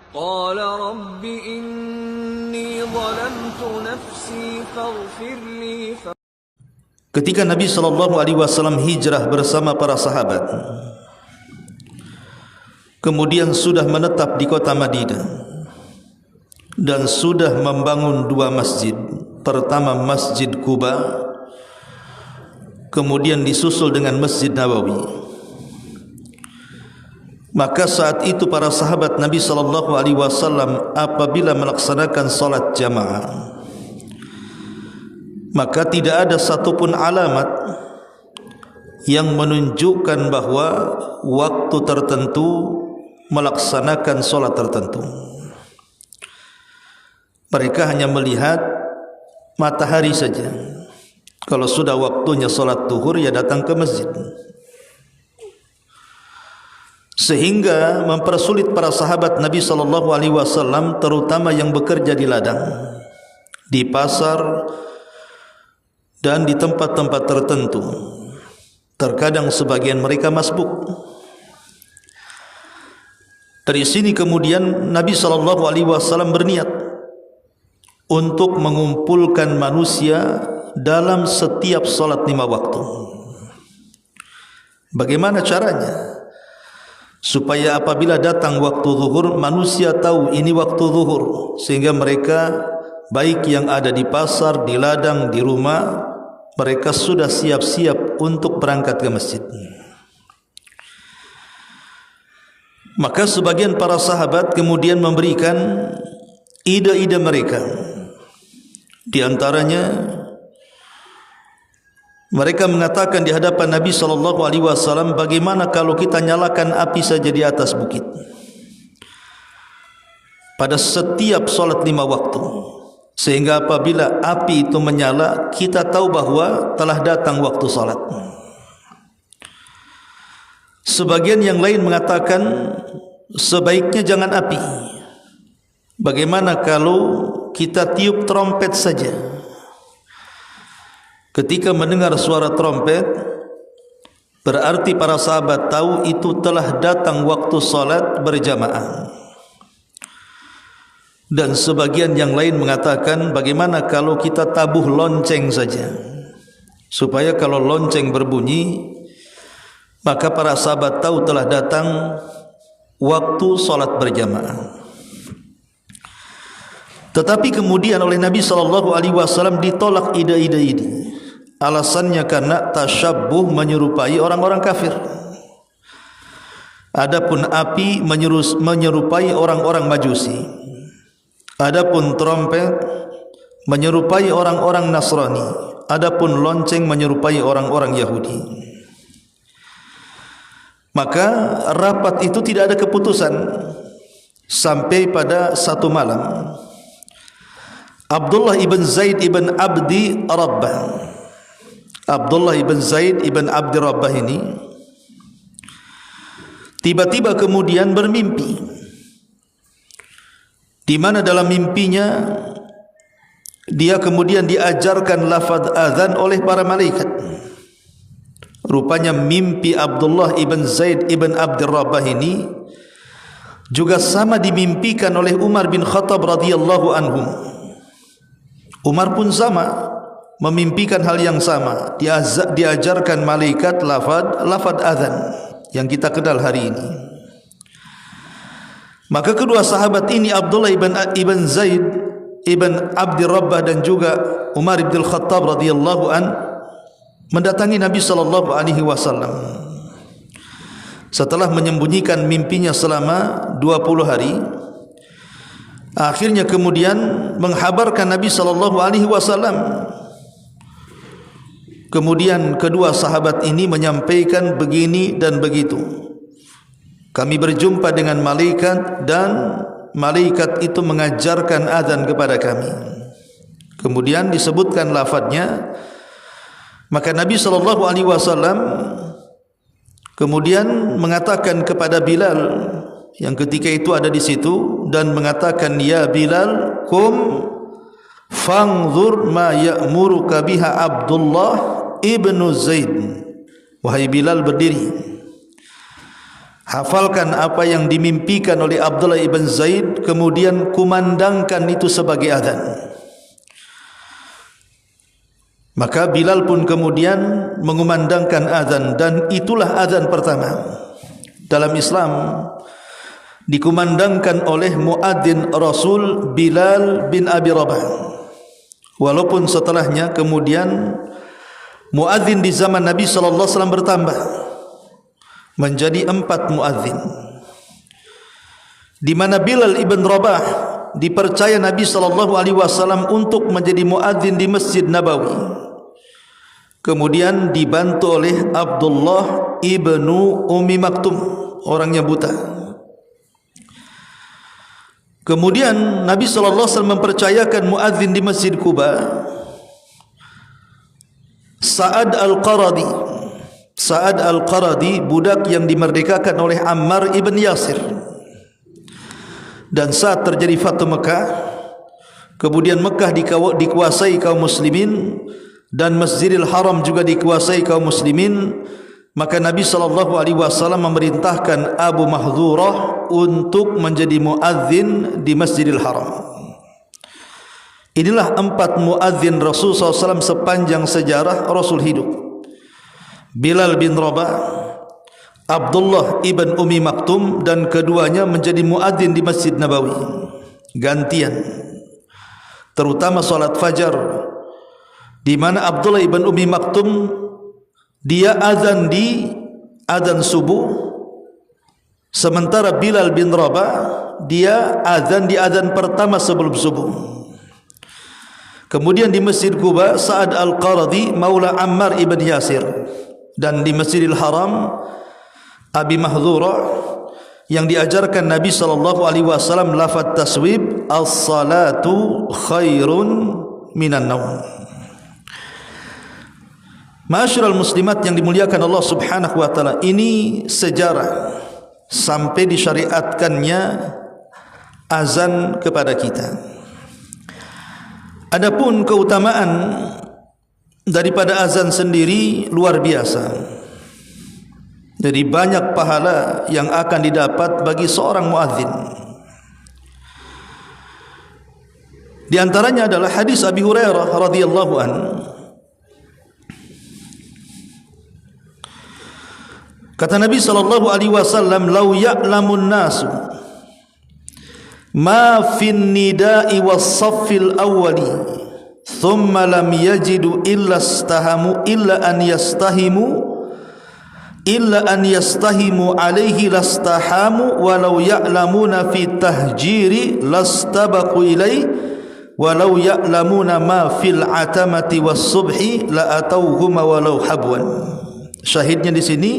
قال رب إني ظلمت نفسي فاغفر لي. Ketika Nabi SAW hijrah bersama para sahabat, kemudian sudah menetap di kota Madinah dan sudah membangun dua masjid. Pertama Masjid Quba, kemudian disusul dengan Masjid Nabawi. Maka saat itu para sahabat Nabi SAW apabila melaksanakan salat jamaah, maka tidak ada satupun alamat yang menunjukkan bahwa waktu tertentu melaksanakan salat tertentu. Mereka hanya melihat matahari saja. Kalau sudah waktunya salat zuhur, ya datang ke masjid. Sehingga mempersulit para sahabat Nabi SAW, terutama yang bekerja di ladang, di pasar, dan di tempat-tempat tertentu. Terkadang sebagian mereka masbuk. Dari sini kemudian Nabi SAW berniat untuk mengumpulkan manusia dalam setiap salat 5 waktu. Bagaimana caranya? Supaya apabila datang waktu zuhur, manusia tahu ini waktu zuhur, sehingga mereka baik yang ada di pasar, di ladang, di rumah, mereka sudah siap-siap untuk berangkat ke masjid. Maka sebagian para sahabat kemudian memberikan ide-ide mereka. Di antaranya mereka mengatakan di hadapan Nabi SAW, bagaimana kalau kita nyalakan api saja di atas bukit pada setiap salat 5 waktu, sehingga apabila api itu menyala, kita tahu bahwa telah datang waktu salat. Sebagian yang lain mengatakan sebaiknya jangan api. Bagaimana kalau kita tiup trompet saja? Ketika mendengar suara trompet, berarti para sahabat tahu itu telah datang waktu salat berjamaah. Dan sebagian yang lain mengatakan, bagaimana kalau kita tabuh lonceng saja, supaya kalau lonceng berbunyi, maka para sahabat tahu telah datang waktu salat berjamaah. Tetapi kemudian oleh Nabi SAW ditolak ide-ide ini. Alasannya karena tasyabbuh, menyerupai orang-orang kafir. Adapun api menyerupai orang-orang Majusi. Adapun trompet menyerupai orang-orang Nasrani. Adapun lonceng menyerupai orang-orang Yahudi. Maka rapat itu tidak ada keputusan sampai pada satu malam. Abdullah ibn Zaid ibn Abdi Rabbah, Abdullah ibn Zaid ibn Abdi Rabbah ini tiba-tiba kemudian bermimpi, di mana dalam mimpinya dia kemudian diajarkan lafaz azan oleh para malaikat. Rupanya mimpi Abdullah ibn Zaid ibn Abdi Rabbah ini juga sama dimimpikan oleh Umar bin Khattab radhiyallahu anhu. Umar pun sama memimpikan hal yang sama, diajarkan malaikat lafaz azan yang kita kenal hari ini. Maka kedua sahabat ini, Abdullah ibn Zaid ibn Abdi Rabbah dan juga Umar bin Khattab radhiyallahu an, mendatangi Nabi SAW. Setelah menyembunyikan mimpinya selama 20 hari, akhirnya kemudian menghabarkan Nabi SAW. Kemudian kedua sahabat ini menyampaikan begini dan begitu. Kami berjumpa dengan malaikat dan malaikat itu mengajarkan azan kepada kami. Kemudian disebutkan lafadznya. Maka Nabi SAW kemudian mengatakan kepada Bilal yang ketika itu ada di situ, dan mengatakan, ya Bilal, kum fanzur ma ya'muruka biha Abdullah ibnu Zaid. Wahai Bilal, berdiri, hafalkan apa yang dimimpikan oleh Abdullah ibn Zaid, kemudian kumandangkan itu sebagai azan. Maka Bilal pun kemudian mengumandangkan azan, dan itulah azan pertama dalam Islam, dikumandangkan oleh muadzin Rasul Bilal bin Abi Rabah. Walaupun setelahnya kemudian muadzin di zaman Nabi sallallahu alaihi wasallam bertambah menjadi 4 muadzin, di mana Bilal ibn Rabah dipercaya Nabi sallallahu alaihi wasallam untuk menjadi muadzin di Masjid Nabawi, kemudian dibantu oleh Abdullah ibnu Ummi Maktum, orangnya buta. Kemudian Nabi sallallahu alaihi wasallam mempercayakan muadzin di Masjid Quba Sa'ad al-Qaradi. Sa'ad al-Qaradi, budak yang dimerdekakan oleh Ammar ibn Yasir. Dan saat terjadi Fathu Mekah, kemudian Mekah dikuasai kaum muslimin dan Masjidil Haram juga dikuasai kaum muslimin, maka Nabi SAW memerintahkan Abu Mahdhurah untuk menjadi muadzin di Masjidil Haram. Inilah 4 muadzin Rasul SAW sepanjang sejarah Rasul hidup: Bilal bin Rabah, Abdullah ibn Ummi Maktum, dan keduanya menjadi muadzin di Masjid Nabawi gantian, terutama salat fajar, di mana Abdullah ibn Ummi Maktum dia azan di azan subuh, sementara Bilal bin Rabah dia azan di azan pertama sebelum subuh. Kemudian di Masjid Quba Sa'ad al-Qaradi maula Ammar ibn Yasir, dan di Masjidil Haram Abi Mahdhurah yang diajarkan Nabi SAW lafaz taswib as-salatu khairun minan naum. Ma'asyiral muslimat yang dimuliakan Allah Subhanahu wa taala, ini sejarah sampai disyariatkannya azan kepada kita. Adapun keutamaan daripada azan sendiri luar biasa. Jadi banyak pahala yang akan didapat bagi seorang muadzin. Di antaranya adalah hadis Abi Hurairah radhiyallahu anhu. Kata Nabi sallallahu alaihi wasallam, "Lau ya'lamun nasu ma fin nida'i was-saffil awwali thumma lam yajidu illa an yastahimu alaihi lastahamu walau ya'lamuna fi tahjiri lastabaqu ilaihi walau ya'lamuna ma fil atamati was-subhi la atauhuma walau habwan." Syahidnya di sini,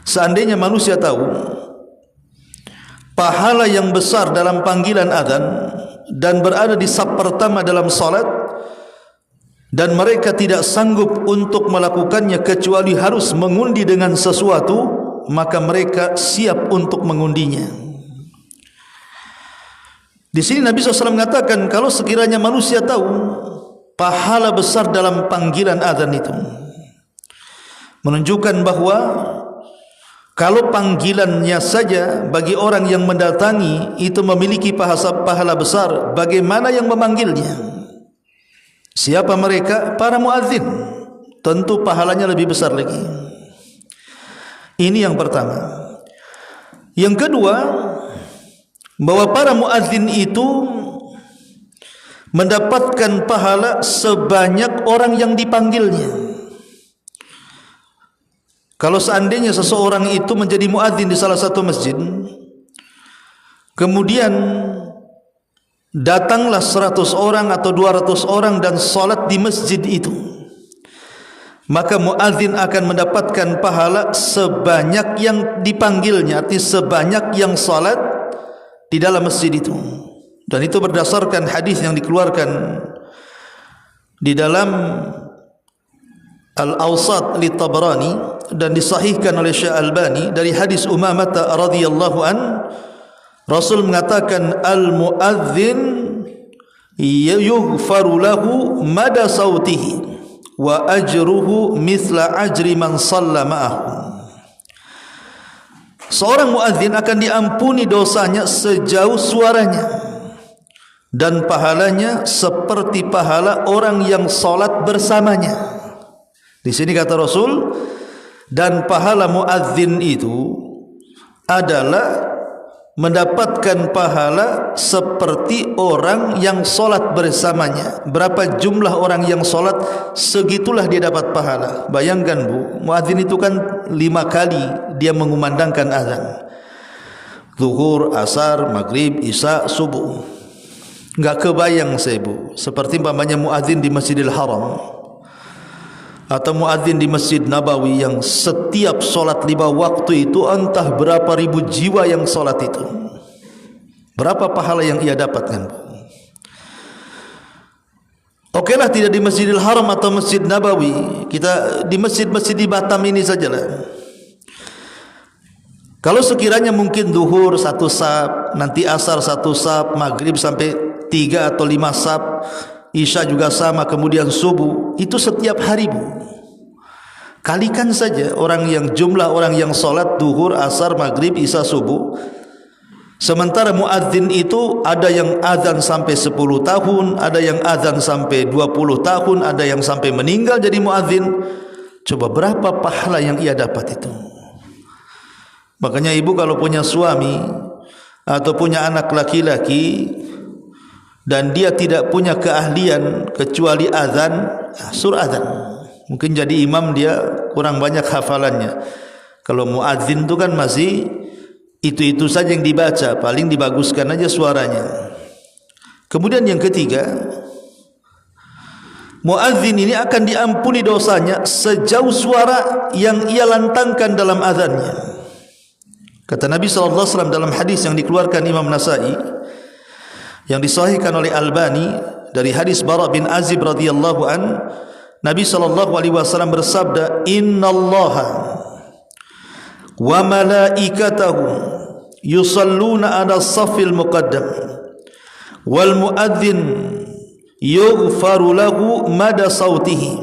seandainya manusia tahu pahala yang besar dalam panggilan azan dan berada di saf pertama dalam salat, dan mereka tidak sanggup untuk melakukannya kecuali harus mengundi dengan sesuatu, maka mereka siap untuk mengundinya. Di sini Nabi SAW mengatakan, kalau sekiranya manusia tahu pahala besar dalam panggilan azan itu, menunjukkan bahwa kalau panggilannya saja bagi orang yang mendatangi itu memiliki pahala besar, bagaimana yang memanggilnya? Siapa mereka? Para muadzin. Tentu pahalanya lebih besar lagi. Ini yang pertama. Yang kedua, bahwa para muadzin itu mendapatkan pahala sebanyak orang yang dipanggilnya. Kalau seandainya seseorang itu menjadi muadzin di salah satu masjid, kemudian datanglah 100 orang atau 200 orang dan salat di masjid itu, maka muadzin akan mendapatkan pahala sebanyak yang dipanggilnya, artinya sebanyak yang salat di dalam masjid itu. Dan itu berdasarkan hadis yang dikeluarkan di dalam Al-Awsat li Tabrani dan disahihkan oleh Syekh Albani dari hadis Umamah radhiyallahu an, Rasul mengatakan, al-muadzin yughfaru lahu mada sautihi wa ajruhu mithla ajri man shalla ma'ahu. Seorang muadzin akan diampuni dosanya sejauh suaranya, dan pahalanya seperti pahala orang yang solat bersamanya. Di sini kata Rasul, dan pahala muadzin itu adalah mendapatkan pahala seperti orang yang solat bersamanya. Berapa jumlah orang yang solat, segitulah dia dapat pahala. Bayangkan bu, muadzin itu kan 5 kali dia mengumandangkan azan: zuhur, asar, maghrib, isya, subuh. Enggak kebayang saya bu, seperti umpamanya muadzin di Masjidil Haram atau muadzin di Masjid Nabawi yang setiap solat 5 waktu itu entah berapa ribu jiwa yang solat itu. Berapa pahala yang ia dapatkan? Okeylah tidak di Masjidil Haram atau Masjid Nabawi, kita di masjid-masjid di Batam ini sajalah. Kalau sekiranya mungkin zuhur 1 saf, nanti asar 1 saf, maghrib sampai 3 atau 5 saf, isya juga sama, kemudian subuh, itu setiap hari bu. Kalikan saja jumlah orang yang solat zuhur, asar, maghrib, isya, subuh. Sementara muadzin itu ada yang azan sampai 10 tahun, ada yang azan sampai 20 tahun, ada yang sampai meninggal jadi muadzin. Coba berapa pahala yang ia dapat itu. Makanya ibu kalau punya suami atau punya anak laki-laki dan dia tidak punya keahlian kecuali azan, suruh azan. Mungkin jadi imam dia kurang banyak hafalannya. Kalau muadzin itu kan masih itu saja yang dibaca, paling dibaguskan aja suaranya. Kemudian yang ketiga, muadzin ini akan diampuni dosanya sejauh suara yang ia lantangkan dalam azannya. Kata Nabi SAW dalam hadis yang dikeluarkan Imam Nasai, yang disahihkan oleh Albani dari hadis Bara bin Azib radhiyallahu an, Nabi SAW bersabda, innallaha wa malaikatahu yusalluna ala safil muqaddam wal muadzin yughfaru lahu mada sautihi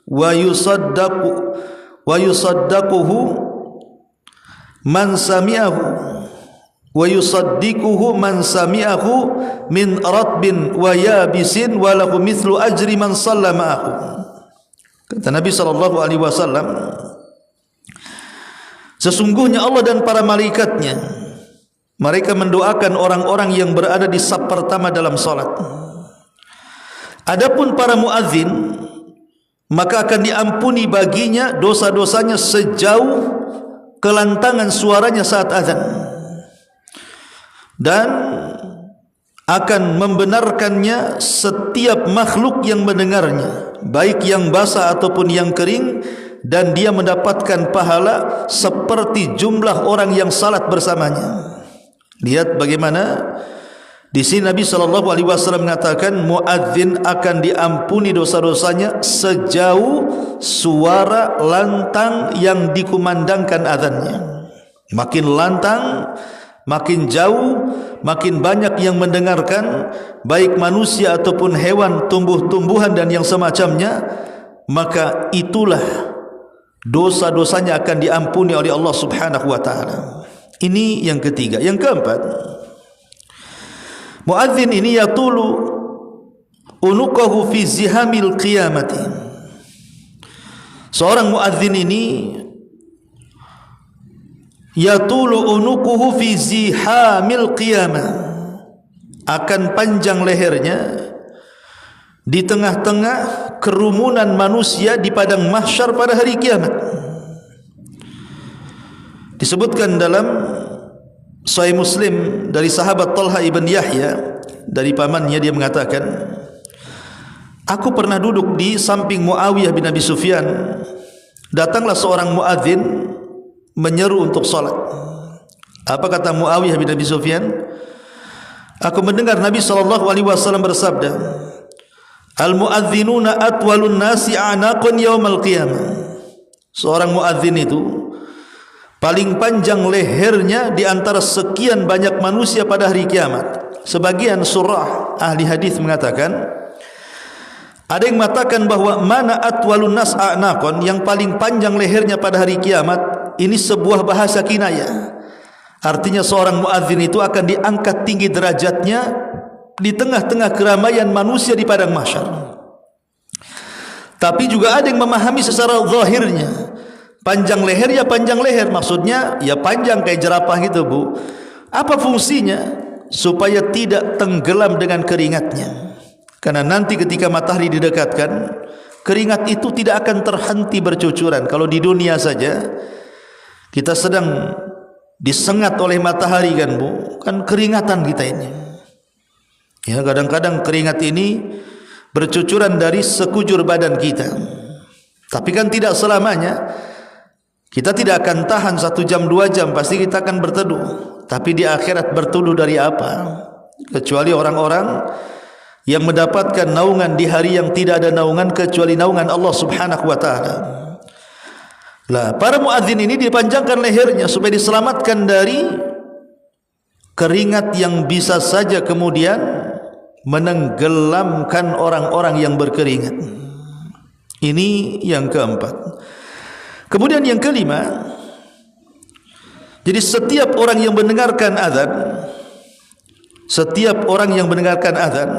wa yusaddaquhu man sami'ahu wa yusaddiquhu man sami'ahu min ratbin wa yabisin wa lahu mithlu ajri man sallama'ahu. Kata Nabi SAW, sesungguhnya Allah dan para malaikatnya, mereka mendoakan orang-orang yang berada di saf pertama dalam salat. Adapun para muadzin, maka akan diampuni baginya dosa-dosanya sejauh kelantangan suaranya saat azan, dan akan membenarkannya setiap makhluk yang mendengarnya, baik yang basah ataupun yang kering, dan dia mendapatkan pahala seperti jumlah orang yang salat bersamanya. Lihat bagaimana di sini Nabi SAW mengatakan muadzin akan diampuni dosa-dosanya sejauh suara lantang yang dikumandangkan azannya. Makin lantang, makin jauh, makin banyak yang mendengarkan, baik manusia ataupun hewan, tumbuh-tumbuhan dan yang semacamnya, maka itulah dosa-dosanya akan diampuni oleh Allah Subhanahu wa taala. Ini yang ketiga. Yang keempat, muadzin ini yatulu unuqahu fi zihamil qiyamati. Seorang muadzin ini yatulu unuquhu fi zihamil qiyamah, akan panjang lehernya di tengah-tengah kerumunan manusia di padang mahsyar pada hari kiamat. Disebutkan dalam Sahih Muslim dari sahabat Talha ibn Yahya, dari pamannya, dia mengatakan, aku pernah duduk di samping Muawiyah bin Abi Sufyan. Datanglah seorang muadzin menyeru untuk salat. Apa kata Muawiyah bin Abi Sufyan? Aku mendengar Nabi SAW bersabda, al-muadzinuna atwalun nasi a'naqan yaumal qiyamah. Seorang muadzin itu paling panjang lehernya di antara sekian banyak manusia pada hari kiamat. Sebagian surah ahli hadis mengatakan, ada yang mengatakan bahwa mana atwalun nas a'naqan, yang paling panjang lehernya pada hari kiamat, ini sebuah bahasa kinayah. Artinya seorang muadzin itu akan diangkat tinggi derajatnya di tengah-tengah keramaian manusia di padang mahsyar. Tapi juga ada yang memahami secara zahirnya, panjang leher ya panjang leher, maksudnya ya panjang kayak jerapah gitu Bu. Apa fungsinya? Supaya tidak tenggelam dengan keringatnya. Karena nanti ketika matahari didekatkan, keringat itu tidak akan terhenti bercucuran. Kalau di dunia saja kita sedang disengat oleh matahari kan Bu, kan keringatan kita ini. Ya, kadang-kadang keringat ini bercucuran dari sekujur badan kita. Tapi kan tidak selamanya. Kita tidak akan tahan 1 jam 2 jam, pasti kita akan berteduh. Tapi di akhirat berteduh dari apa? Kecuali orang-orang yang mendapatkan naungan di hari yang tidak ada naungan kecuali naungan Allah Subhanahu wa taala. Lah, para muadzin ini dipanjangkan lehernya supaya diselamatkan dari keringat yang bisa saja kemudian menenggelamkan orang-orang yang berkeringat. Ini yang keempat. Kemudian yang kelima, jadi setiap orang yang mendengarkan azan, setiap orang yang mendengarkan azan,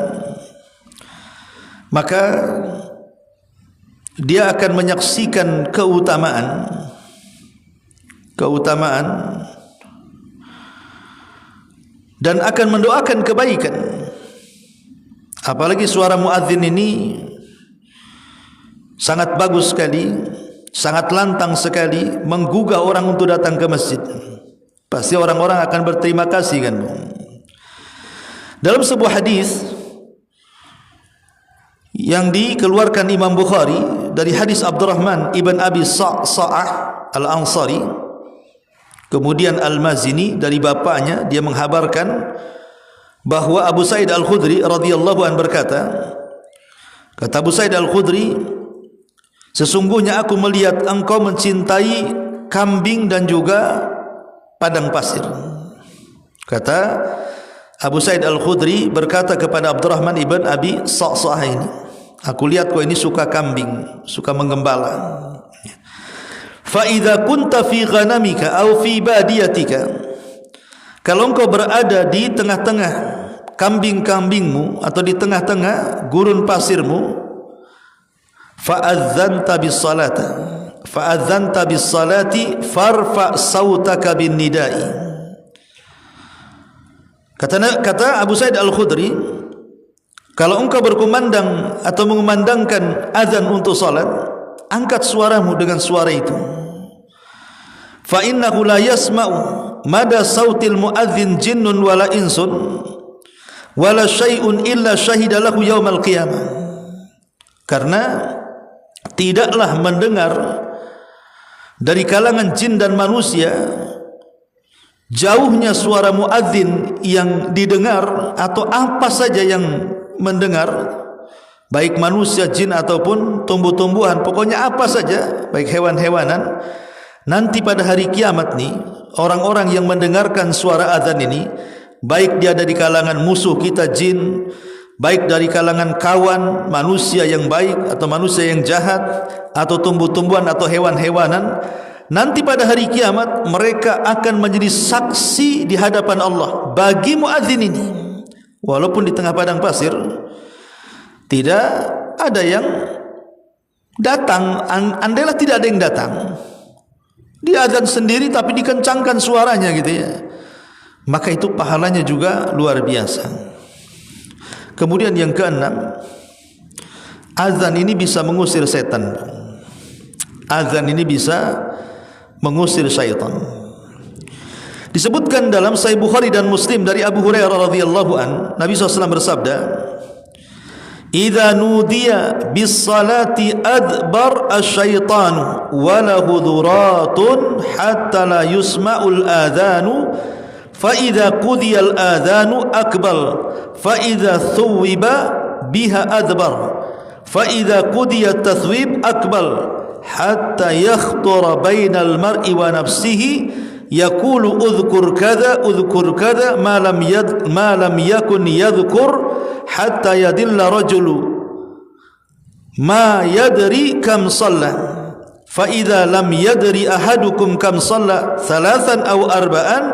maka dia akan menyaksikan keutamaan dan akan mendoakan kebaikan. Apalagi suara muadzin ini sangat bagus sekali, sangat lantang sekali, menggugah orang untuk datang ke masjid. Pasti orang-orang akan berterima kasih kan. Dalam sebuah hadis yang dikeluarkan Imam Bukhari dari hadis Abdurrahman ibn Abi Sa'ah Al-Ansari, kemudian Al-Mazini dari bapaknya, dia menghabarkan bahwa Abu Sa'id Al-Khudri radhiyallahu anhu berkata, kata Abu Sa'id Al-Khudri, sesungguhnya aku melihat engkau mencintai kambing dan juga padang pasir. Kata Abu Sa'id Al-Khudri berkata kepada Abdurrahman ibn Abi Sa'sa'ah ini, aku lihat kau ini suka kambing, suka menggembala. Fa idza kunta fi ghanamika aw fi badiyatika, kalau engkau berada di tengah-tengah kambing-kambingmu atau di tengah-tengah gurun pasirmu, fa'adzanta bis salati farfa sautaka bin nidai. Kata Abu Sa'id Al-Khudri, kalau engkau berkumandang atau mengumandangkan azan untuk salat, angkat suaramu dengan suara itu. Fa innahu la yasma'u mada sautil muadzin jinnun wala insun wala syai'un illa syahida lahu yaumal qiyamah. Karena tidaklah mendengar dari kalangan jin dan manusia jauhnya suara muadzin yang didengar atau apa saja yang mendengar, baik manusia, jin ataupun tumbuh-tumbuhan, pokoknya apa saja, baik hewan-hewanan. Nanti pada hari kiamat nih, orang-orang yang mendengarkan suara azan ini, baik dia dari kalangan musuh kita jin, baik dari kalangan kawan manusia yang baik atau manusia yang jahat, atau tumbuh-tumbuhan atau hewan-hewanan, nanti pada hari kiamat mereka akan menjadi saksi di hadapan Allah bagi muadzin ini. Walaupun di tengah padang pasir tidak ada yang datang, andailah tidak ada yang datang, dia azan sendiri tapi dikencangkan suaranya gitu ya, maka itu pahalanya juga luar biasa. Kemudian yang keenam, azan ini bisa mengusir setan. Azan ini bisa mengusir syaitan. Disebutkan dalam Sahih Bukhari dan Muslim dari Abu Hurairah radhiyallahu an, Nabi SAW bersabda, "Idza nudiya bis salati adbar asy-syaitanu wa lahu dhuratun hatta la yusma'ul adhanu fa idza qudiya al-adhanu aqbal fa idza thuwiba biha adbar fa idza qudiya at-tathwib aqbal hatta yakhtura bainal mar'i wa nafsihi yaqulu udhkur kadha ma lam yakun yadhkur hatta yadilla rajulu ma yadri kam shalla fa idza lam yadri ahadukum kam shalla thalathan aw arba'an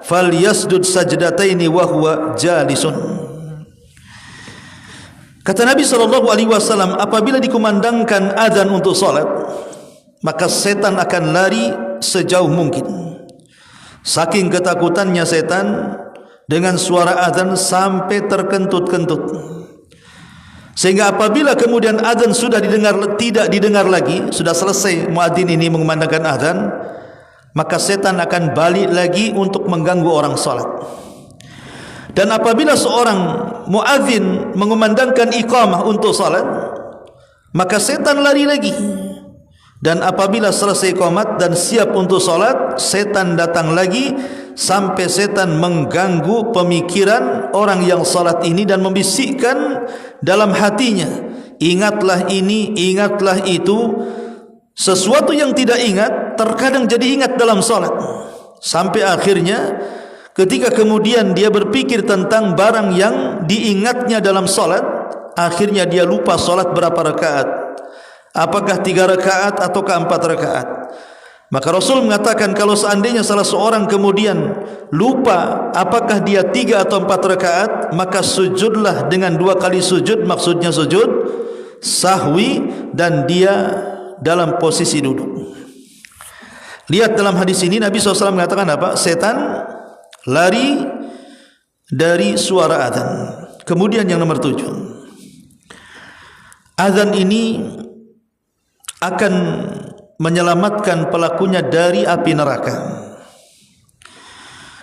falyasjud sajdataini wa huwa jalisun. Kata Nabi SAW, apabila dikumandangkan azan untuk salat, maka setan akan lari sejauh mungkin. Saking ketakutannya setan dengan suara azan sampai terkentut-kentut, sehingga apabila kemudian azan sudah tidak didengar lagi, sudah selesai muadzin ini mengumandangkan azan, maka setan akan balik lagi untuk mengganggu orang salat. Dan apabila seorang muadzin mengumandangkan iqamah untuk salat, maka setan lari lagi. Dan apabila selesai iqamat dan siap untuk salat, setan datang lagi sampai setan mengganggu pemikiran orang yang salat ini dan membisikkan dalam hatinya, ingatlah ini, ingatlah itu. Sesuatu yang tidak ingat terkadang jadi ingat dalam salat, sampai akhirnya ketika kemudian dia berpikir tentang barang yang diingatnya dalam salat, akhirnya dia lupa salat berapa rakaat, apakah 3 rakaat ataukah 4 rakaat. Maka Rasul mengatakan, kalau seandainya salah seorang kemudian lupa apakah dia 3 atau 4 rakaat, maka sujudlah dengan 2 kali sujud, maksudnya sujud sahwi, dan dia dalam posisi duduk. Lihat dalam hadis ini Nabi SAW mengatakan apa? Setan lari dari suara azan. Kemudian yang nomor 7, azan ini akan menyelamatkan pelakunya dari api neraka.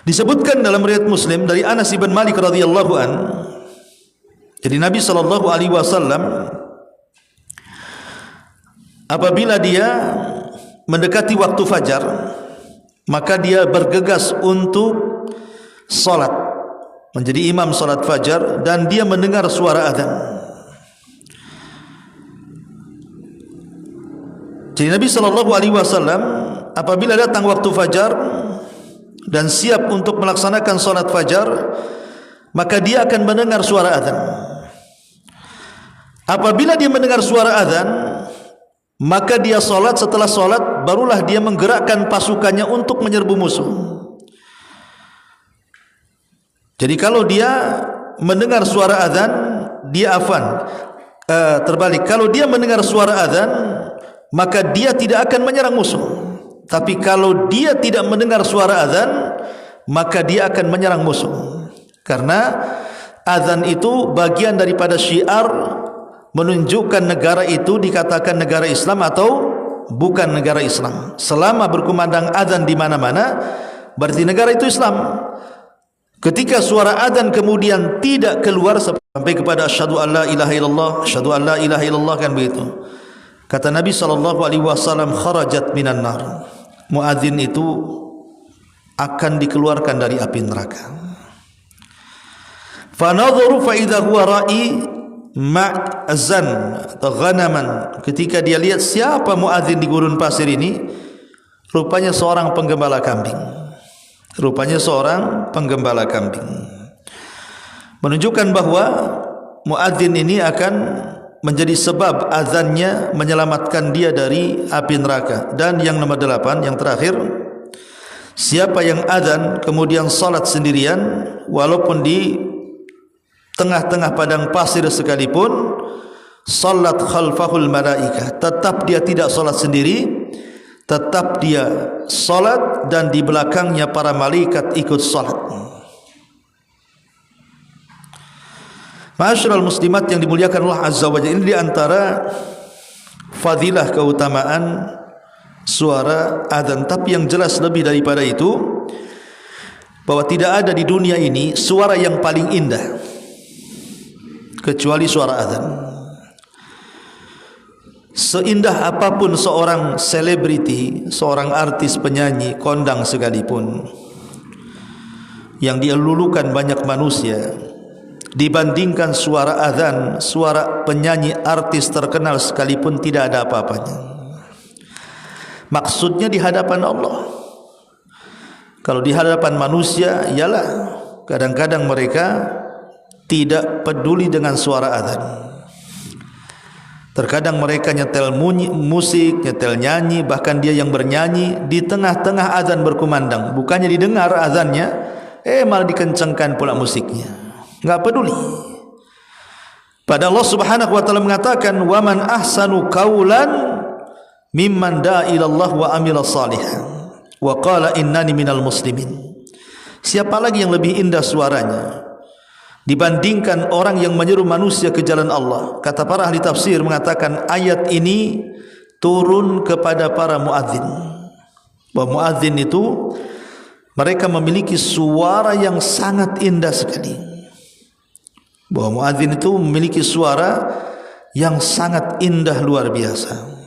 Disebutkan dalam riwayat Muslim dari Anas bin Malik radhiyallahu an, jadi Nabi SAW apabila dia mendekati waktu fajar, maka dia bergegas untuk salat, menjadi imam salat fajar, dan dia mendengar suara azan. Jadi Nabi SAW apabila datang waktu fajar dan siap untuk melaksanakan salat fajar, maka dia akan mendengar suara azan. Apabila dia mendengar suara azan, maka dia salat. Setelah salat barulah dia menggerakkan pasukannya untuk menyerbu musuh. Jadi kalau dia mendengar suara azan, dia terbalik. Kalau dia mendengar suara azan, maka dia tidak akan menyerang musuh. Tapi kalau dia tidak mendengar suara azan, maka dia akan menyerang musuh. Karena azan itu bagian daripada syiar menunjukkan negara itu dikatakan negara Islam atau bukan negara Islam. Selama berkumandang azan di mana-mana, berarti negara itu Islam. Ketika suara azan kemudian tidak keluar sampai kepada asyhadu an la ilaha illallah, asyhadu an la ilaha illallah, kan begitu. Kata Nabi SAW, kharajat minan nar. Muadzin itu akan dikeluarkan dari api neraka. Fa nadharu fa idza huwa ra'i ma'zan atau ghanaman. Ketika dia lihat siapa muadzin di gurun pasir ini, rupanya seorang penggembala kambing. Rupanya seorang penggembala kambing. Menunjukkan bahwa muadzin ini akan menjadi sebab azannya menyelamatkan dia dari api neraka. Dan yang nomor 8, yang terakhir, siapa yang azan kemudian salat sendirian, walaupun di tengah-tengah padang pasir sekalipun, salat khalfahul malaikah, tetap dia tidak salat sendiri, tetap dia salat dan di belakangnya para malaikat ikut salat. Ma'asyiral muslimat yang dimuliakan Allah Azza wa Jalla, ini di antara fadilah keutamaan suara azan. Tapi yang jelas lebih daripada itu, bahwa tidak ada di dunia ini suara yang paling indah kecuali suara azan. Seindah apapun seorang selebriti, seorang artis, penyanyi, kondang sekalipun, yang dia lulukan banyak manusia, dibandingkan suara azan, suara penyanyi artis terkenal sekalipun tidak ada apa-apanya. Maksudnya di hadapan Allah. Kalau di hadapan manusia, ialah kadang-kadang mereka tidak peduli dengan suara azan. Terkadang mereka nyetel musik, nyetel nyanyi, bahkan dia yang bernyanyi di tengah-tengah azan berkumandang. Bukannya didengar azannya, malah dikencangkan pula musiknya. Enggak peduli. Padahal Allah Subhanahu wa taala mengatakan, "Wa man ahsanu qaulan mimman da'a ila Allah wa amila shalihan wa qala innani minal muslimin." Siapa lagi yang lebih indah suaranya dibandingkan orang yang menyeru manusia ke jalan Allah? Kata para ahli tafsir mengatakan ayat ini turun kepada para muadzin. Bahwa muadzin itu mereka memiliki suara yang sangat indah sekali. Bahwa muadzin itu memiliki suara yang sangat indah luar biasa.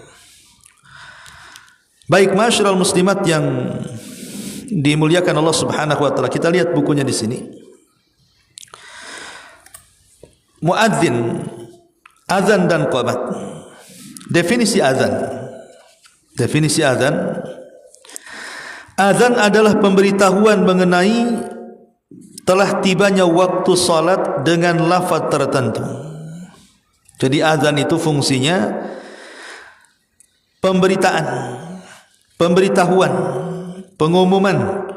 Baik masyiral muslimat yang dimuliakan Allah Subhanahu wa taala, kita lihat bukunya di sini. Muadzin, azan dan qamat. Definisi azan. Definisi azan. Azan adalah pemberitahuan mengenai telah tibanya waktu salat dengan lafaz tertentu. Jadi azan itu fungsinya pemberitaan, pemberitahuan, pengumuman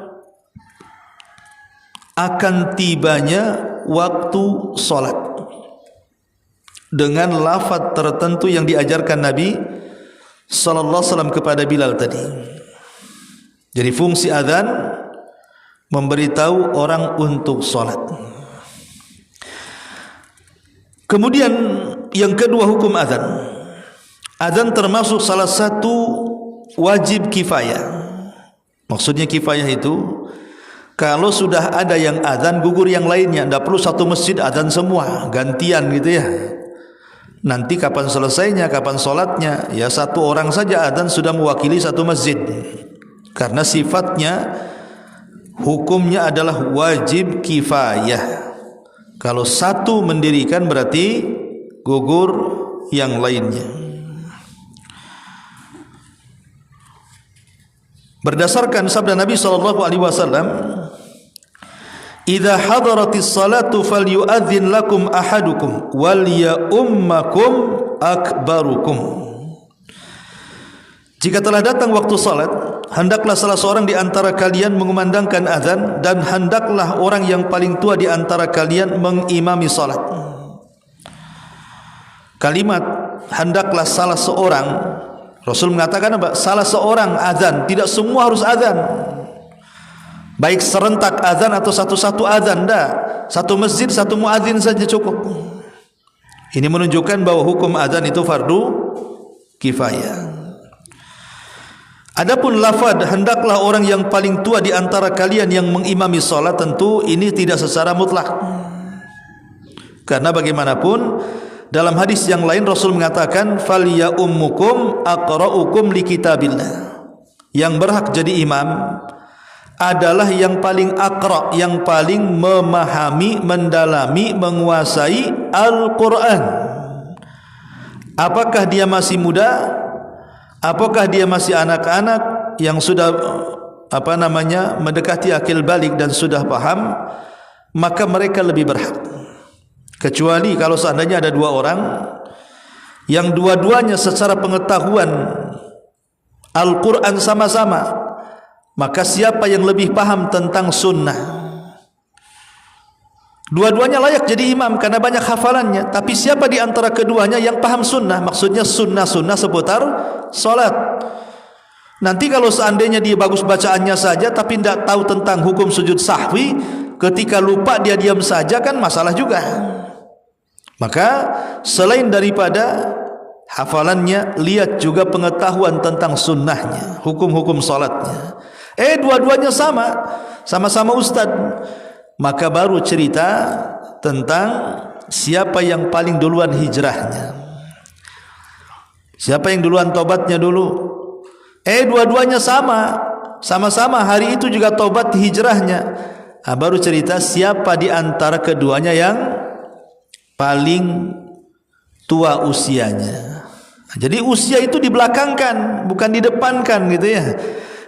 akan tibanya waktu salat dengan lafaz tertentu yang diajarkan Nabi sallallahu alaihi wasallam kepada Bilal tadi. Jadi fungsi azan memberitahu orang untuk salat. Kemudian yang kedua, hukum azan. Azan termasuk salah satu wajib kifayah. Maksudnya kifayah itu kalau sudah ada yang azan, gugur yang lainnya. Tidak perlu satu masjid azan semua, gantian gitu ya. Nanti kapan selesainya, kapan solatnya, ya satu orang saja azan sudah mewakili satu masjid. Karena sifatnya, hukumnya adalah wajib kifayah. Kalau satu mendirikan berarti gugur yang lainnya. Berdasarkan sabda Nabi SAW, "Idza hadaratis salatu falyu'adzin lakum ahadukum wal ya'ummakum akbarukum." Jika telah datang waktu salat, hendaklah salah seorang di antara kalian mengumandangkan azan, dan hendaklah orang yang paling tua di antara kalian mengimami salat. Kalimat hendaklah salah seorang, Rasul mengatakan apa? Salah seorang azan, tidak semua harus azan. Baik serentak azan atau satu-satu azan, dah. Satu masjid, satu muadzin saja cukup. Ini menunjukkan bahwa hukum azan itu fardu kifayah. Adapun lafaz hendaklah orang yang paling tua di antara kalian yang mengimami salat, tentu ini tidak secara mutlak. Karena bagaimanapun dalam hadis yang lain Rasul mengatakan falya ummukum aqra'ukum likitabillah. Yang berhak jadi imam adalah yang paling aqra', yang paling memahami, mendalami, menguasai Al-Quran. Apakah dia masih muda? Apakah dia masih anak-anak yang sudah mendekati akil balik dan sudah paham? Maka mereka lebih berhak. Kecuali kalau seandainya ada dua orang yang dua-duanya secara pengetahuan Al-Quran sama-sama, maka siapa yang lebih paham tentang sunnah, dua-duanya layak jadi imam karena banyak hafalannya. Tapi siapa di antara keduanya yang paham sunnah? Maksudnya sunnah-sunnah seputar salat. Nanti kalau seandainya dia bagus bacaannya saja tapi tidak tahu tentang hukum sujud sahwi, ketika lupa dia diam saja, kan masalah juga. Maka selain daripada hafalannya, lihat juga pengetahuan tentang sunnahnya, hukum-hukum salatnya. Dua-duanya sama-sama ustaz. Maka baru cerita tentang siapa yang paling duluan hijrahnya, siapa yang duluan tobatnya dulu. Dua-duanya sama-sama hari itu juga tobat hijrahnya. Baru cerita siapa di antara keduanya yang paling tua usianya. Jadi usia itu dibelakangkan, bukan didepankan gitu ya.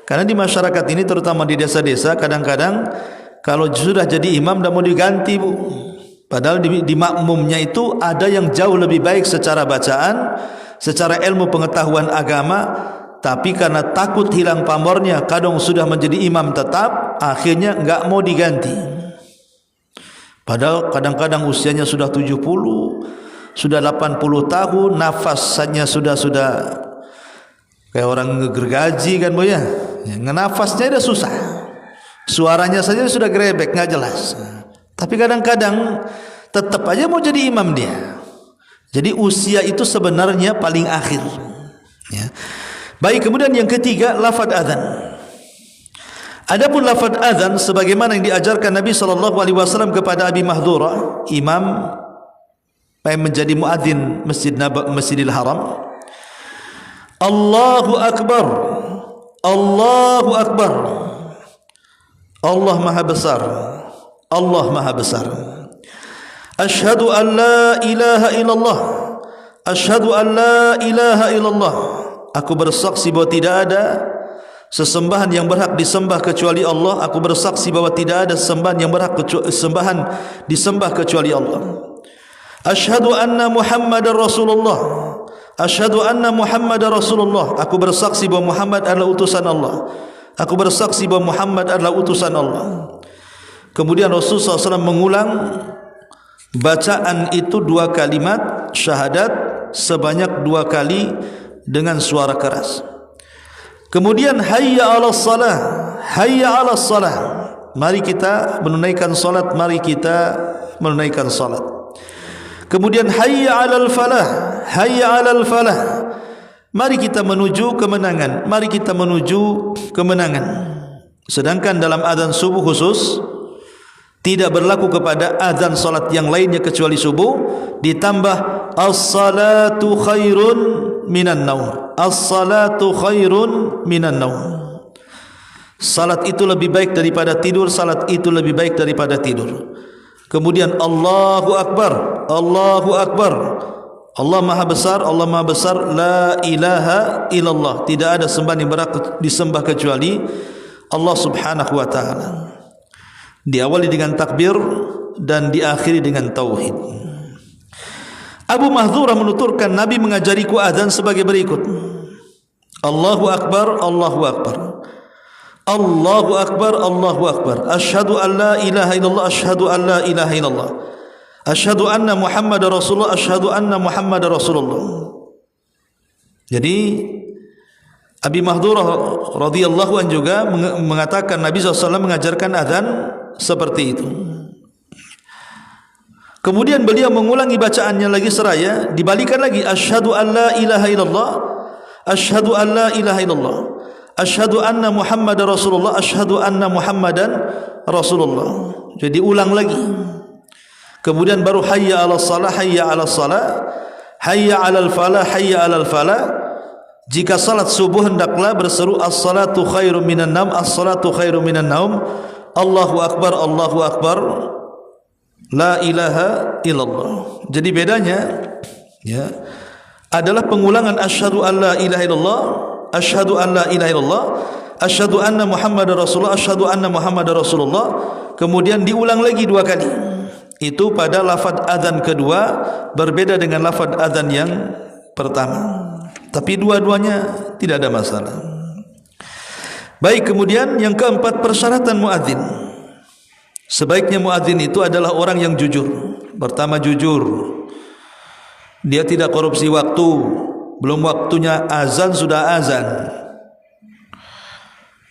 Karena di masyarakat ini, terutama di desa-desa, kadang-kadang kalau sudah jadi imam dah mau diganti, bu, Padahal di makmumnya itu ada yang jauh lebih baik secara bacaan, secara ilmu pengetahuan agama, tapi karena takut hilang pamornya, kadang sudah menjadi imam tetap, akhirnya enggak mau diganti. Padahal kadang-kadang usianya sudah 70, sudah 80 tahun, nafasnya sudah kayak orang ngegergaji kan Bu ya. Ngenafasnya udah susah. Suaranya saja sudah grebek, enggak jelas. Tapi kadang-kadang tetap aja mau jadi imam dia. Jadi usia itu sebenarnya paling akhir. Ya. Baik, kemudian yang ketiga, lafaz azan. Adapun lafaz azan sebagaimana yang diajarkan Nabi SAW kepada Abi Mahdura, imam yang menjadi muadzin Masjidil Haram. Allahu Akbar, Allahu Akbar, Allah Maha Besar, Allah Maha Besar. Asyhadu an la ilaha illallah, asyhadu an la ilaha illallah. Aku bersaksi bahwa tidak ada sesembahan yang berhak disembah kecuali Allah. Aku bersaksi bahwa tidak ada sembahan yang berhak disembah kecuali Allah. Asyhadu anna Muhammadar Rasulullah, asyhadu anna Muhammadar Rasulullah. Aku bersaksi bahwa Muhammad adalah utusan Allah. Aku bersaksi bahwa Muhammad adalah utusan Allah. Kemudian Rasulullah SAW mengulang bacaan itu 2 kalimat syahadat sebanyak 2 kali dengan suara keras. Kemudian hayya 'alas salah, hayya 'alas salah. Mari kita menunaikan salat, mari kita menunaikan salat. Kemudian hayya 'alal falah, hayya 'alal falah. Mari kita menuju kemenangan, mari kita menuju kemenangan. Sedangkan dalam azan subuh khusus tidak berlaku kepada azan salat yang lainnya kecuali subuh, ditambah as-salatu khairun minan naum. As-salatu khairun minan naum. Salat itu lebih baik daripada tidur, salat itu lebih baik daripada tidur. Kemudian Allahu Akbar, Allahu Akbar. Allah Maha Besar, Allah Maha Besar, la ilaha illallah. Tidak ada sembahan yang berhak disembah kecuali Allah Subhanahu wa taala. Diawali dengan takbir dan diakhiri dengan tauhid. Abu Mahdhurah menuturkan Nabi mengajariku azan sebagai berikut. Allahu Akbar, Allahu Akbar. Allahu Akbar, Allahu Akbar. Asyhadu an la ilaha illallah, asyhadu an la ilaha illallah. Asyhadu anna Muhammadar Rasulullah, asyhadu anna Muhammadar Rasulullah. Jadi Abi Mahdhurah radhiyallahu anhu juga mengatakan Nabi SAW mengajarkan azan seperti itu. Kemudian beliau mengulangi bacaannya lagi seraya, dibalikan lagi asyhadu an la ilaha illallah, asyhadu an la ilaha illallah, asyhadu anna Muhammadar Rasulullah, asyhadu anna Muhammadan Rasulullah. Jadi ulang lagi. Kemudian baru hayya 'alas salah, hayya 'alas salah, hayya 'alal falah, hayya 'alal falah. Jika salat subuh hendaklah berseru as-salatu khairum minan naum, as-salatu khairum minan naum. Allahu Akbar, Allahu Akbar, la ilaha illallah. Jadi bedanya ya adalah pengulangan asyhadu an la ilaha illallah, asyhadu an la ilaha illallah, asyhadu anna Muhammadar Rasulullah, asyhadu anna Muhammadar Rasulullah. Kemudian diulang lagi 2 kali. Itu pada lafaz azan kedua, berbeda dengan lafaz azan yang pertama. Tapi dua-duanya tidak ada masalah. Baik, kemudian yang keempat, persyaratan muadzin. Sebaiknya muadzin itu adalah orang yang jujur. Pertama, jujur. Dia tidak korupsi waktu. Belum waktunya azan sudah azan.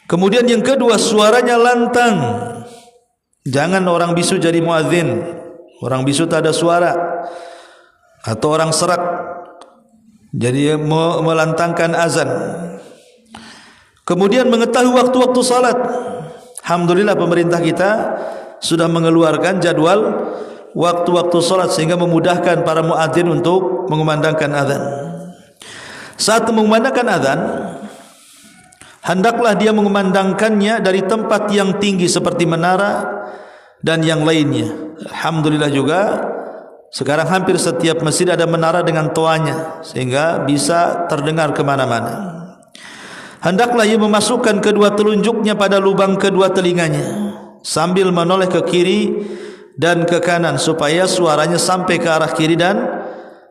Kemudian yang kedua, suaranya lantang. Jangan orang bisu jadi muadzin. Orang bisu tak ada suara, atau orang serak jadi melantangkan azan. Kemudian mengetahui waktu-waktu salat. Alhamdulillah pemerintah kita sudah mengeluarkan jadwal waktu-waktu salat sehingga memudahkan para muadzin untuk mengumandangkan azan. Saat mengumandangkan azan, hendaklah dia mengumandangkannya dari tempat yang tinggi seperti menara dan yang lainnya. Alhamdulillah juga sekarang hampir setiap masjid ada menara dengan toanya sehingga bisa terdengar kemana-mana. Hendaklah ia memasukkan kedua telunjuknya pada lubang kedua telinganya sambil menoleh ke kiri dan ke kanan, supaya suaranya sampai ke arah kiri dan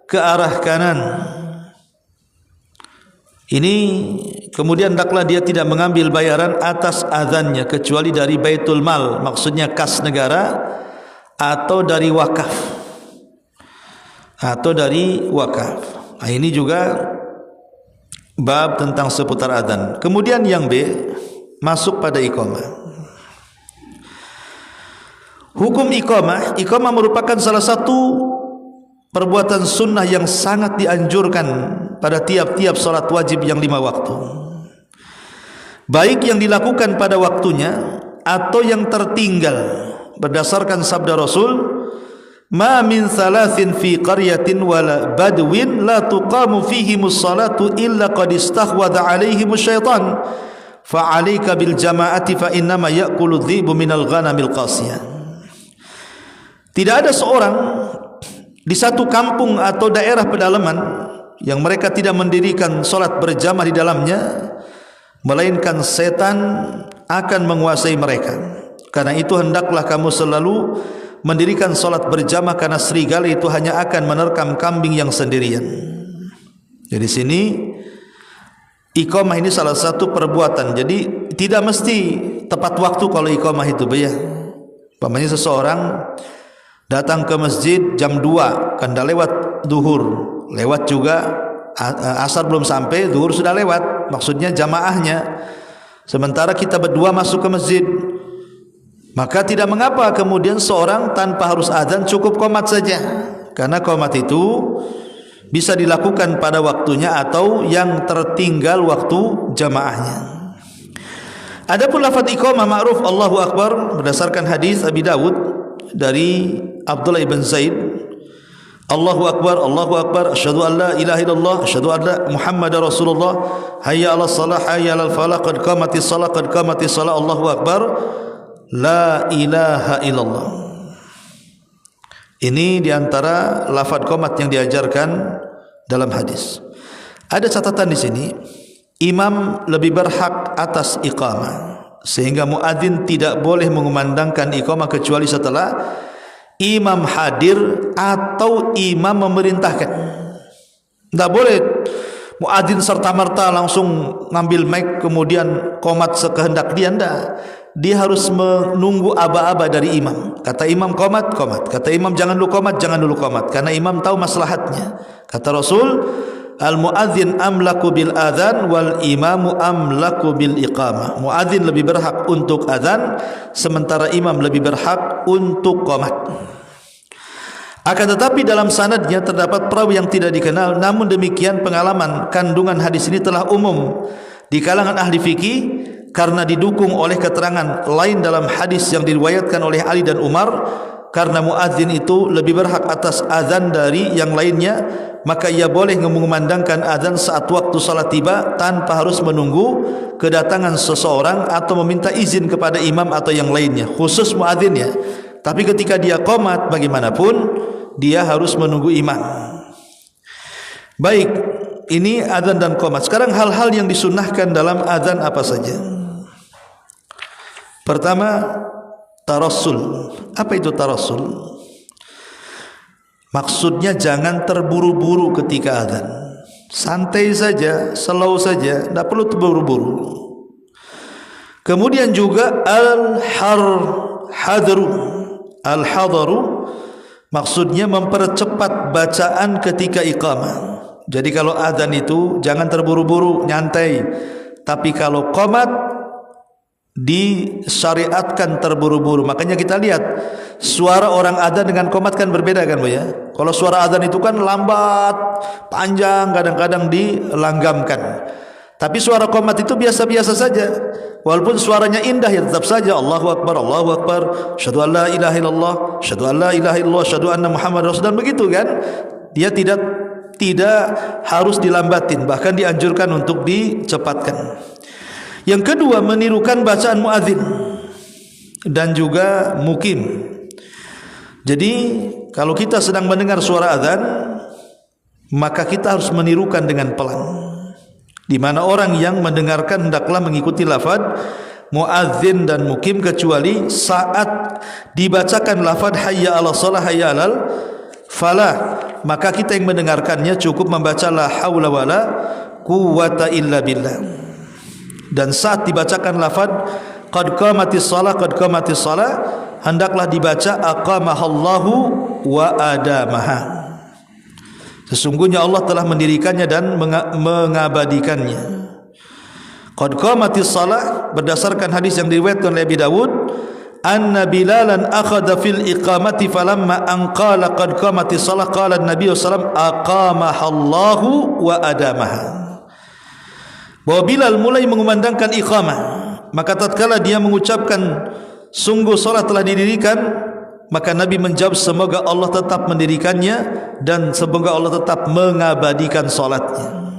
ke arah kanan. Ini kemudian hendaklah dia tidak mengambil bayaran atas azannya kecuali dari Baitul Mal, maksudnya kas negara, atau dari wakaf. Nah, ini juga bab tentang seputar azan. Kemudian yang B, masuk pada iqamah. Hukum iqamah merupakan salah satu perbuatan sunnah yang sangat dianjurkan pada tiap-tiap salat wajib yang 5 waktu, baik yang dilakukan pada waktunya atau yang tertinggal, berdasarkan sabda Rasul, ma min thalathin fi qaryatin wala badwin la tuqamu fihimus salatu illa qad istahwadha alaihimus syaitan fa alayka bil jama'ati fa innama ya'kulu dhibu minal ghanamil qasiyah. Tidak ada seorang di satu kampung atau daerah pedalaman yang mereka tidak mendirikan solat berjamaah di dalamnya, melainkan setan akan menguasai mereka. Karena itu hendaklah kamu selalu mendirikan solat berjamaah, karena serigala itu hanya akan menerkam kambing yang sendirian. Jadi sini iqamah ini salah satu perbuatan. Jadi tidak mesti tepat waktu kalau iqamah itu, ya. Umpamanya seseorang datang ke masjid jam 2, kan dah lewat duhur, lewat juga asar belum sampai, duhur sudah lewat, maksudnya jamaahnya. Sementara kita berdua masuk ke masjid, maka tidak mengapa kemudian seorang tanpa harus azan cukup qomat saja, karena qomat itu bisa dilakukan pada waktunya atau yang tertinggal waktu jamaahnya. Adapun lafaz iqamah ma'ruf Allahu Akbar berdasarkan hadis Abi Dawud dari Abdullah ibn Zaid, Allahu Akbar, Allahu Akbar, asyhadu an la ilaha illallah, asyhadu anna Muhammadar Rasulullah, hayya 'alas shalah, hayya 'alal falah, qad qamatis shalah, qad qamatis shalah, Allahu Akbar, la ilaha illallah. Ini diantara lafaz qomat yang diajarkan dalam hadis. Ada catatan di sini, imam lebih berhak atas iqamah, sehingga muadzin tidak boleh mengumandangkan iqamah kecuali setelah imam hadir atau imam memerintahkan. Tidak boleh muadzin serta-merta langsung ngambil mic kemudian qomat sekehendak dia. Tidak. Dia harus menunggu aba-aba dari imam. Kata imam qomat, qomat. Kata imam jangan dulu qomat, jangan dulu qomat, karena imam tahu maslahatnya. Kata Rasul, al-muadzin amlaku bil adzan wal imamu amlaku bil iqamah. Muadzin lebih berhak untuk adzan, sementara imam lebih berhak untuk qomat. Akan tetapi dalam sanadnya terdapat perawi yang tidak dikenal. Namun demikian pengalaman kandungan hadis ini telah umum di kalangan ahli fikih, karena didukung oleh keterangan lain dalam hadis yang diriwayatkan oleh Ali dan Umar. Karena muadzin itu lebih berhak atas azan dari yang lainnya, maka ia boleh mengumandangkan azan saat waktu salat tiba tanpa harus menunggu kedatangan seseorang atau meminta izin kepada imam atau yang lainnya, khusus muadzinnya. Tapi ketika dia qomat, bagaimanapun dia harus menunggu imam. Baik, ini azan dan qomat. Sekarang hal-hal yang disunnahkan dalam azan apa saja? Pertama, tarassul. Apa itu tarassul? Maksudnya jangan terburu-buru ketika azan. Santai saja, slow saja, tidak perlu terburu-buru. Kemudian juga al-hadaru, maksudnya mempercepat bacaan ketika iqamah. Jadi kalau azan itu jangan terburu-buru, nyantai. Tapi kalau qomat disyariatkan terburu-buru. Makanya kita lihat suara orang azan dengan qomat kan berbeda kan, Bu ya. Kalau suara azan itu kan lambat, panjang, kadang-kadang dilanggamkan. Tapi suara qomat itu biasa-biasa saja. Walaupun suaranya indah, ya tetap saja Allahu Akbar, Allahu Akbar, asyhadu an la ilaha illallah, asyhadu an la ilaha illallah, asyhadu anna Muhammadar Rasul, dan begitu kan. Dia tidak harus dilambatin, bahkan dianjurkan untuk dicepatkan. Yang kedua, menirukan bacaan muadzin dan juga mukim. Jadi kalau kita sedang mendengar suara azan, maka kita harus menirukan dengan pelan. Di mana orang yang mendengarkan hendaklah mengikuti lafaz muadzin dan mukim kecuali saat dibacakan lafaz hayya 'alas shalah hayya 'alal falah, maka kita yang mendengarkannya cukup membaca la haula wala quwwata illa billah. Dan saat dibacakan lafaz qad qamatis shalah hendaklah dibaca aqamahallahu wa adamaha. Sesungguhnya Allah telah mendirikannya dan mengabadikannya. Qad qamatis shalah berdasarkan hadis yang diriwayatkan oleh Abi Dawud, anna Bilalan akhadha fil iqamati falamma an qala qad qamatis shalah qala an-nabiy sallallahu alaihi wasallam aqamahallahu wa adamaha. Bahwa Bilal mulai mengumandangkan iqamah, maka tatkala dia mengucapkan sungguh salat telah didirikan, maka Nabi menjawab semoga Allah tetap mendirikannya dan semoga Allah tetap mengabadikan salatnya.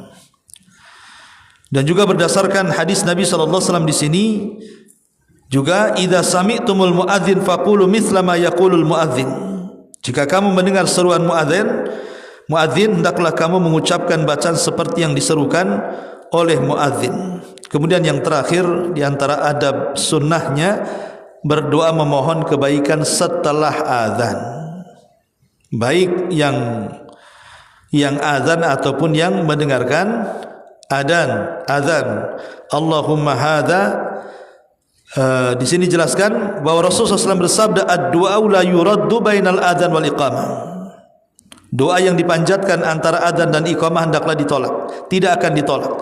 Dan juga berdasarkan hadis Nabi SAW di sini juga, idza sami'tumul muadzin faqulu mithla ma yaqulul muadzin. Jika kamu mendengar seruan muadzin hendaklah kamu mengucapkan bacaan seperti yang diserukan oleh muadzin. Kemudian yang terakhir di antara adab sunnahnya, berdoa memohon kebaikan setelah azan, baik yang azan ataupun yang mendengarkan azan. Allahumma hadza, di sini jelaskan bahwa Rasulullah SAW bersabda, ad-du'a la yuraddu bainal adzan wal iqamah. Doa yang dipanjatkan antara adzan dan iqamah hendaklah ditolak, tidak akan ditolak.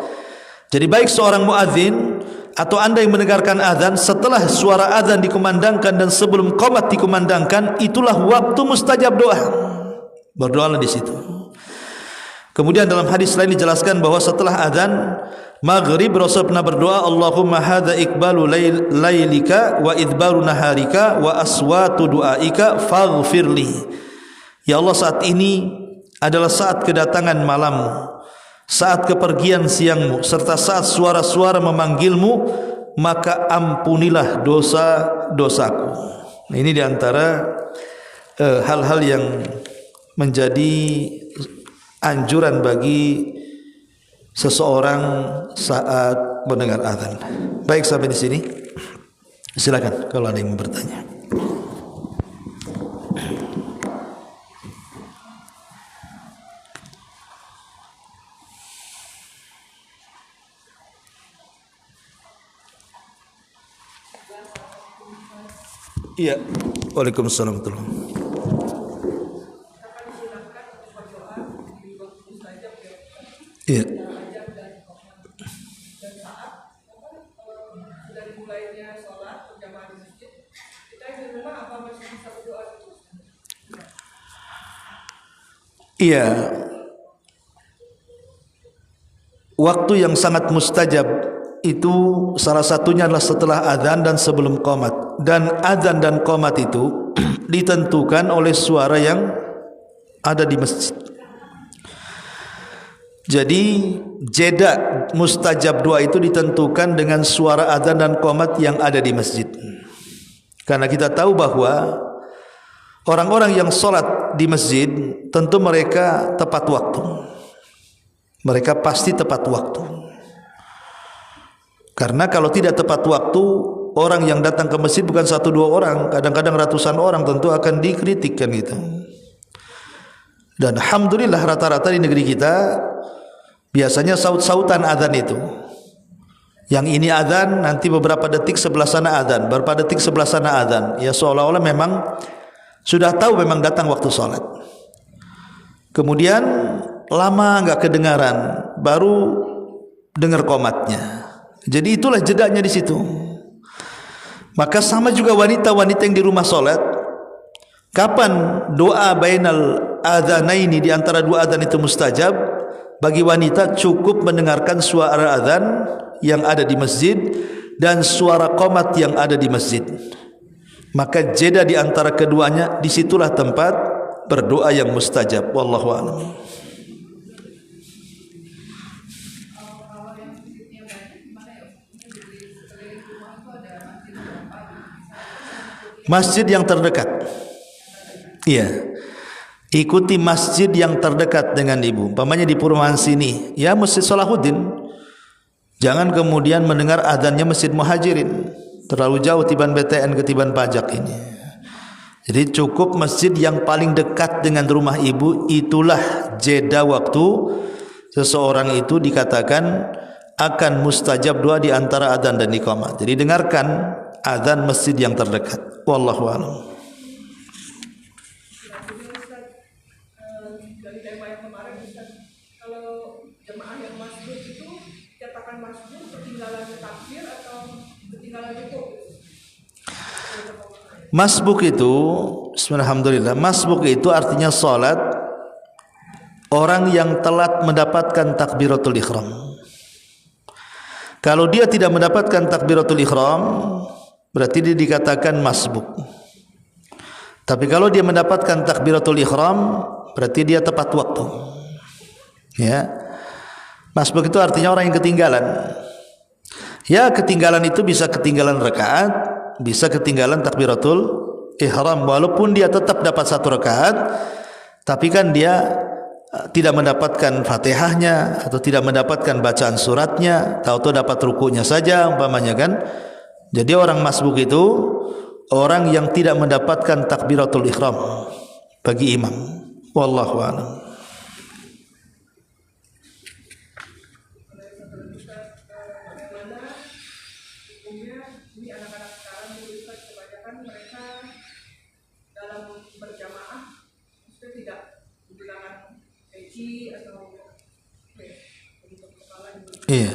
Jadi baik seorang muadzin atau anda yang mendengarkan azan, setelah suara azan dikumandangkan dan sebelum qomat dikumandangkan, itulah waktu mustajab doa. Berdoalah di situ. Kemudian dalam hadis lain dijelaskan bahwa setelah azan maghrib Rasul pernah berdoa, Allahumma hadza iqbalu lailika wa idbaru naharika wa aswatu du'aika faghfirli. Ya Allah, saat ini adalah saat kedatangan malammu, saat kepergian siangmu, serta saat suara-suara memanggilmu, maka ampunilah dosa-dosaku. Ini diantara hal-hal yang menjadi anjuran bagi seseorang saat mendengar azan. Baik, sampai di sini. Silakan kalau ada yang bertanya. Iya. Waalaikumsalam warahmatullahi wabarakatuh. Iya. Iya. Waktu yang sangat mustajab itu salah satunya adalah setelah azan dan sebelum qomat. Dan azan dan qomat itu ditentukan oleh suara yang ada di masjid. Jadi jeda mustajab doa itu ditentukan dengan suara azan dan qomat yang ada di masjid. Karena kita tahu bahwa orang-orang yang sholat di masjid tentu mereka tepat waktu. Mereka pasti tepat waktu. Karena kalau tidak tepat waktu, orang yang datang ke masjid bukan 1-2 orang, kadang-kadang ratusan orang, tentu akan dikritikkan gitu. Dan alhamdulillah rata-rata di negeri kita biasanya saut-sautan azan itu. Yang ini azan, nanti beberapa detik sebelah sana azan, beberapa detik sebelah sana azan. Ya seolah-olah memang sudah tahu memang datang waktu sholat. Kemudian lama enggak kedengaran, baru dengar qomatnya. Jadi itulah jedanya di situ. Maka sama juga wanita-wanita yang di rumah sholat, kapan doa bainal adzanaini, di antara dua adzan itu mustajab? Bagi wanita cukup mendengarkan suara adzan yang ada di masjid dan suara qomat yang ada di masjid. Maka jeda di antara keduanya, disitulah tempat berdoa yang mustajab. Wallahu a'lam. Masjid yang terdekat. Iya. Ikuti masjid yang terdekat dengan ibu. Umpamanya di perumahan sini, ya Masjid Salahuddin. Jangan kemudian mendengar adzannya Masjid Muhajirin, terlalu jauh tiban BTN ketiban pajak ini. Jadi cukup masjid yang paling dekat dengan rumah ibu, itulah jeda waktu seseorang itu dikatakan akan mustajab doa di antara adzan dan iqamah. Jadi dengarkan adzan masjid yang terdekat. Wallahu a'lam. Dari tema yang kemarin, Ustaz, kalau jemaah yang masbuk itu katakan masbuk ketinggalan takbir atau ketinggalan rukuk? Masbuk itu, bismillahirrahmanirrahim, masbuk itu artinya salat orang yang telat mendapatkan takbiratul ihram. Kalau dia tidak mendapatkan takbiratul ihram, berarti dia dikatakan masbuk. Tapi kalau dia mendapatkan takbiratul ihram, berarti dia tepat waktu. Ya. Masbuk itu artinya orang yang ketinggalan. Ya, ketinggalan itu bisa ketinggalan rakaat, bisa ketinggalan takbiratul ihram, walaupun dia tetap dapat satu rakaat, tapi kan dia tidak mendapatkan Fatihahnya atau tidak mendapatkan bacaan suratnya, tahu-tahu dapat rukunya saja umpamanya kan. Jadi orang masbuk itu orang yang tidak mendapatkan takbiratul ihram bagi imam. Wallahu a'lam. Ini anak-anak sekarang itu kebanyakan mereka dalam berjamaah itu tidak menggunakan peci atau untuk kepala gitu. Iya.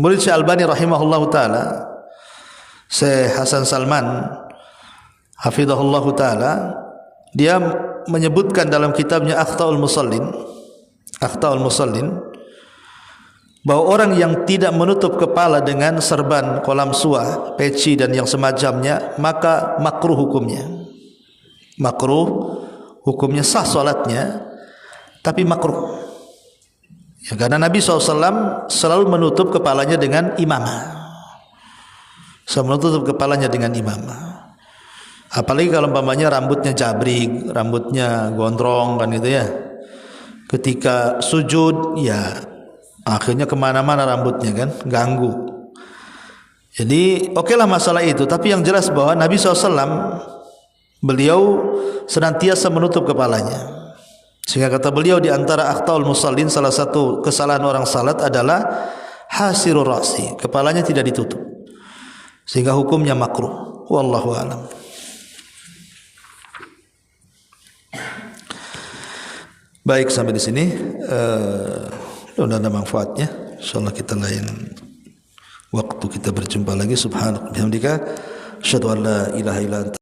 Murid Syekh Albani rahimahullahu taala, Syekh Hasan Salman hafizahullahu taala, dia menyebutkan dalam kitabnya Akhtaul Musallin bahwa orang yang tidak menutup kepala dengan serban, kolam suah, peci dan yang semacamnya, maka makruh hukumnya. Makruh hukumnya, sah salatnya, tapi makruh. Ya, karena Nabi SAW selalu menutup kepalanya dengan imamah. Selalu menutup kepalanya dengan imamah. Apalagi kalau umpamanya rambutnya cabrik, rambutnya gondrong kan gitu ya. Ketika sujud ya akhirnya kemana-mana rambutnya kan, ganggu. Jadi okelah masalah itu, tapi yang jelas bahwa Nabi SAW beliau senantiasa menutup kepalanya. Sehingga kata beliau di antara akhtaul musallin, salah satu kesalahan orang salat adalah hasirur ra'si, kepalanya tidak ditutup. Sehingga hukumnya makruh. Wallahu a'lam. Baik, sampai di sini sudah ada manfaatnya. Insyaallah kita lain waktu kita berjumpa lagi. Subhanallah bihamdika asyhadu an la ilaha illa anta